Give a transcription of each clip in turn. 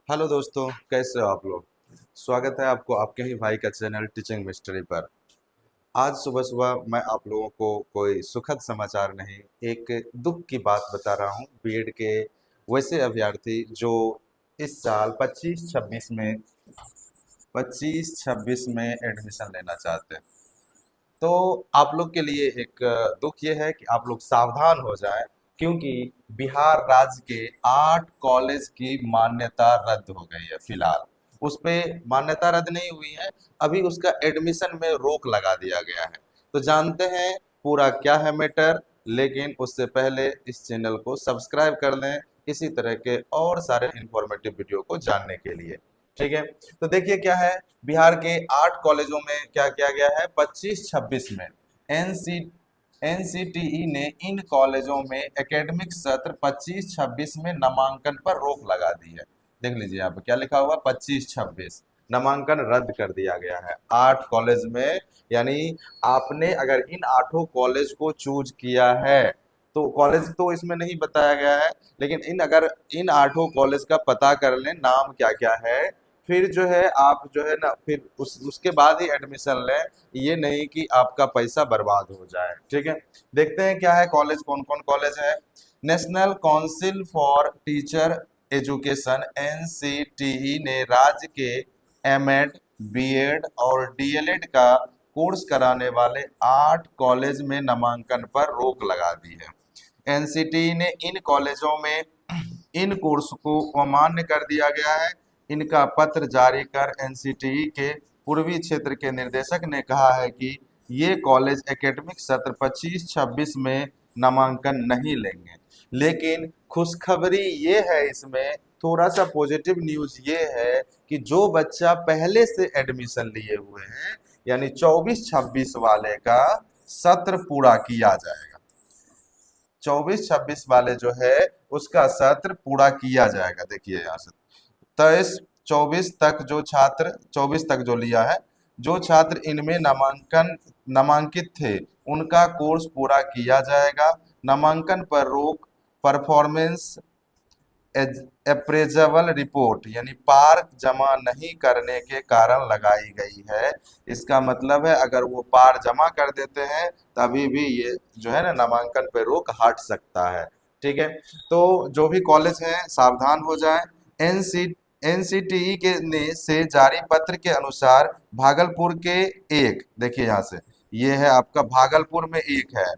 Hello दोस्तों, कैसे हो आप लोग। स्वागत है आपको आपके ही भाई का चैनल टीचिंग मिस्ट्री पर। आज सुबह सुबह मैं आप लोगों को कोई सुखद समाचार नहीं, एक दुख की बात बता रहा हूँ। बीएड के वैसे अभ्यर्थी जो इस साल 25-26 में एडमिशन लेना चाहते हैं। तो आप लोग के लिए एक दुख ये है कि आप लोग सावधान हो जाएं, क्योंकि बिहार राज्य के 8 कॉलेज की मान्यता रद्द हो गई है फिलहाल। उस पे मान्यता रद्द नहीं हुई है, अभी उसका एडमिशन में रोक लगा दिया गया है। तो जानते हैं पूरा क्या है मैटर, लेकिन उससे पहले इस चैनल को सब्सक्राइब कर लें इसी तरह के और सारे इंफॉर्मेटिव वीडियो को जानने के लिए। ठीक है, तो देखिए क्या है। बिहार के 8 कॉलेजों में क्या किया गया है, 25-26 में एनसी एनसीटीई ने इन कॉलेजों में एकेडमिक सत्र 25-26 में नामांकन पर रोक लगा दी है। देख लीजिए यहाँ पे क्या लिखा हुआ, 25-26 नामांकन रद्द कर दिया गया है 8 कॉलेज में। यानी आपने अगर इन 8 कॉलेज को चूज किया है, तो कॉलेज तो इसमें नहीं बताया गया है, लेकिन अगर इन 8 कॉलेज का पता कर लें नाम क्या क्या है, फिर जो है आप जो है ना, फिर उसके बाद ही एडमिशन लें। ये नहीं कि आपका पैसा बर्बाद हो जाए। ठीक है, देखते हैं क्या है कॉलेज, कौन कौन कॉलेज है। National council for teacher education NCTE ने राज्य के एमएड, बीएड और डीएलएड का कोर्स कराने वाले 8 कॉलेज में नामांकन पर रोक लगा दी है। एनसीटीई ने इन कॉलेजों में इन कोर्स को अमान्य कर दिया गया है। इनका पत्र जारी कर एनसीटीई के पूर्वी क्षेत्र के निदेशक ने कहा है कि ये कॉलेज एकेडमिक सत्र 25-26 में नामांकन नहीं लेंगे। लेकिन खुशखबरी ये है, इसमें थोड़ा सा पॉजिटिव न्यूज ये है कि जो बच्चा पहले से एडमिशन लिए हुए हैं, यानी 24-26 वाले का सत्र पूरा किया जाएगा। 24-26 वाले जो है उसका सत्र पूरा किया जाएगा। देखिए यहाँ से 23-24 तक जो छात्र, 24 तक जो लिया है, जो छात्र इनमें नामांकित थे उनका कोर्स पूरा किया जाएगा। नामांकन पर रोक परफॉर्मेंस अप्रेजल रिपोर्ट यानी पार जमा नहीं करने के कारण लगाई गई है। इसका मतलब है अगर वो पार जमा कर देते हैं तभी भी ये जो है ना नामांकन पे रोक हट सकता है। ठीक है, तो जो भी कॉलेज हैं सावधान हो जाएं। एनसी एनसीटीई के ने से जारी पत्र के अनुसार भागलपुर के एक, देखिए यहाँ से, ये है आपका भागलपुर में एक है,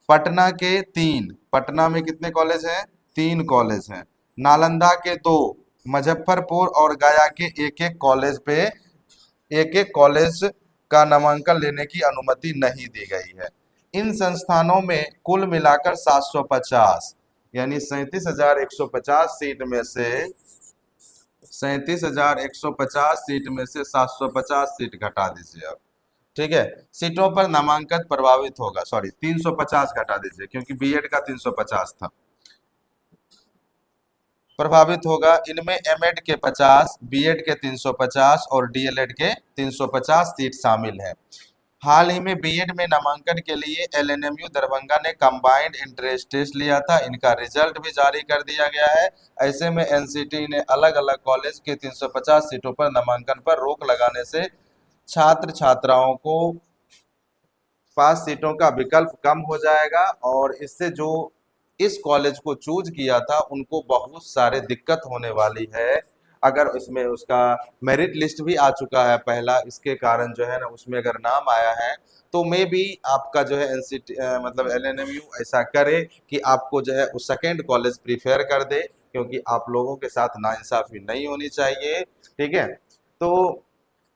पटना के 3, पटना में कितने कॉलेज हैं, 3 कॉलेज हैं, नालंदा के 2, मुजफ्फरपुर और गया के एक एक कॉलेज पे एक एक कॉलेज का नामांकन लेने की अनुमति नहीं दी गई है। इन संस्थानों में कुल मिलाकर 750 यानी 37,150 सीट में से 37,150 सीट में से 750 सीट घटा दीजिए अब। ठीक है, सीटों पर नामांकन प्रभावित होगा, सॉरी 350 घटा दीजिए क्योंकि बीएड का 350 था, प्रभावित होगा। इनमें एमएड के 50, बीएड के 350 और डीएलएड के 350 सीट शामिल है। हाल ही में बीएड में नामांकन के लिए एलएनएमयू दरभंगा ने कंबाइंड एंट्रेंस टेस्ट लिया था, इनका रिजल्ट भी जारी कर दिया गया है। ऐसे में एनसीटी ने अलग अलग कॉलेज के 350 सीटों पर नामांकन पर रोक लगाने से छात्र छात्राओं को पास सीटों का विकल्प कम हो जाएगा, और इससे जो इस कॉलेज को चूज किया था उनको बहुत सारे दिक्कत होने वाली है। अगर इसमें उसका मेरिट लिस्ट भी आ चुका है पहला, इसके कारण जो है ना उसमें अगर नाम आया है, तो मे भी आपका जो है एनसीटी मतलब एलएनएमयू ऐसा करे कि आपको जो है उस सेकेंड कॉलेज प्रीफेयर कर दे, क्योंकि आप लोगों के साथ नाइंसाफी नहीं होनी चाहिए। ठीक है, तो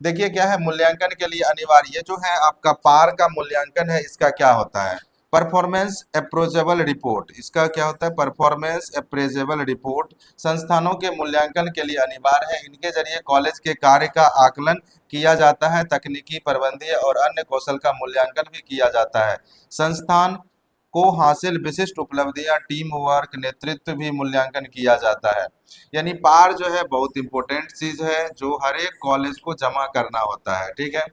देखिए क्या है, मूल्यांकन के लिए अनिवार्य ये जो है आपका पार का मूल्यांकन है, इसका क्या होता है, परफॉर्मेंस अप्रोचेबल रिपोर्ट। इसका क्या होता है, परफॉर्मेंस अप्रेजेबल रिपोर्ट संस्थानों के मूल्यांकन के लिए अनिवार्य है। इनके जरिए कॉलेज के कार्य का आकलन किया जाता है, तकनीकी, प्रबंधीय और अन्य कौशल का मूल्यांकन भी किया जाता है। संस्थान को हासिल विशिष्ट उपलब्धियां, टीम वर्क, नेतृत्व भी मूल्यांकन किया जाता है। यानी पार जो है बहुत इंपॉर्टेंट चीज है जो हर एक कॉलेज को जमा करना होता है। ठीक है,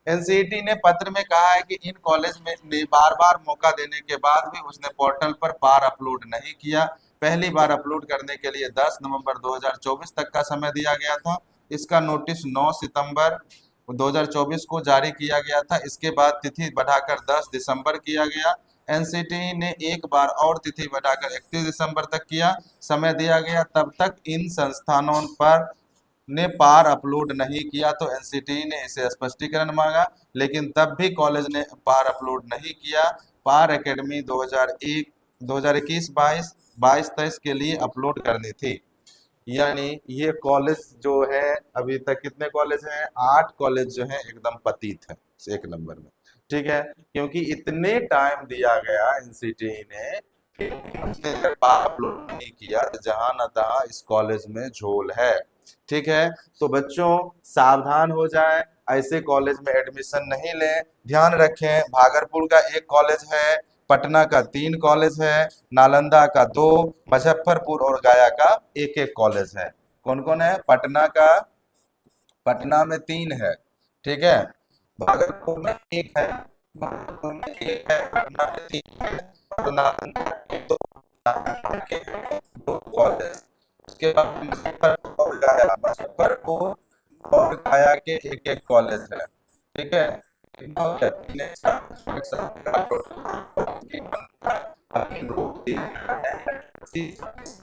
एनसीईटी ने पत्र में कहा है कि इन कॉलेज में ने बार बार मौका देने के बाद भी उसने पोर्टल पर पार अपलोड नहीं किया। पहली बार अपलोड करने के लिए 10 नवंबर 2024 तक का समय दिया गया था। इसका नोटिस 9 सितंबर 2024 को जारी किया गया था। इसके बाद तिथि बढ़ाकर 10 दिसंबर किया गया। एनसीटी ने एक बार और तिथि बढ़ाकर 31 दिसंबर तक किया समय दिया गया। तब तक इन संस्थानों पर ने पार अपलोड नहीं किया तो एनसीटी ने इसे स्पष्टीकरण मांगा, लेकिन तब भी कॉलेज ने पार अपलोड नहीं किया। पार एकेडमी 2001 2021-22 22-23 के लिए अपलोड करनी थी। यानी ये कॉलेज जो है, अभी तक कितने कॉलेज हैं? 8 कॉलेज जो है एकदम पतित है एक नंबर में। ठीक है, क्योंकि इतने टाइम दिया गया एनसीटी ने कि उसने अगर पार अपलोड नहीं किया तो जहां न तहां इस कॉलेज में झोल है। ठीक है, तो बच्चों सावधान हो जाएं, ऐसे कॉलेज में एडमिशन नहीं लें। ध्यान रखें, भागलपुर का एक कॉलेज है, पटना का 3 कॉलेज है, नालंदा का 2, मुजफ्फरपुर और गया का एक एक कॉलेज है। कौन कौन है? पटना में 3 है, ठीक है, भागलपुर में 1 है, भागलपुर में 1 है, पटना में 3 है और नालंदा में 2, नालंदा के 2 कॉलेज। उसके बाद मुजफ्फरपुर और गया, मुजफ्फरपुर और गया के एक एक कॉलेज है। ठीक है, कितना हो गया? 3 एक साथ, एक साथ का टोटल आपकी ग्रुप डी में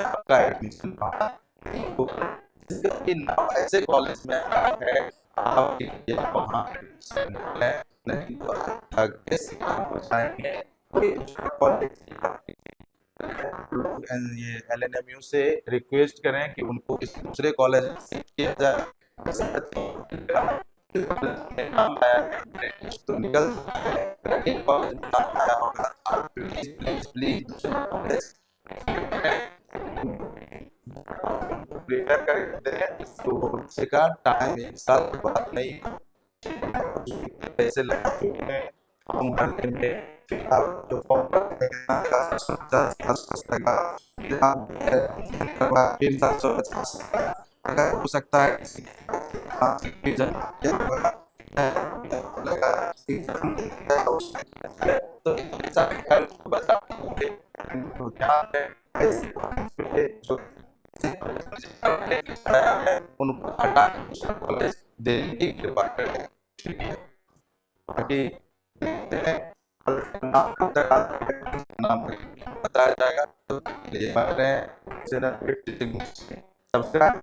आपका एडमिशन होगा। इन ऐसे कॉलेज में है आप वहाँ एडमिशन ले, नहीं तो आगे से आप हो जाएंगे कोई दूसरा कॉलेज। लोग ये एलएनएमयू से रिक्वेस्ट करें कि उनको किसी दूसरे कॉलेज में शिफ्ट किया जाए। नाम आया है तो निकल कॉलेज में नाम आया होगा, आप प्लीज प्लीज प्लीज दूसरे कॉलेज प्रिपेयर करके दें। तो से का टाइम एक साल के बाद नहीं, पैसे लगा चुके हैं फॉर्म भरने में, फिर आप जो फॉर्म भरने का 750 लगा, फिर आप 750 अगर हो सकता है किसी लगा तो बता जो उनको हटा कॉलेज देने की कृपा करें। ठीक है, बाकी नाम बताया जाएगा तो ये बात है। सब्सक्राइब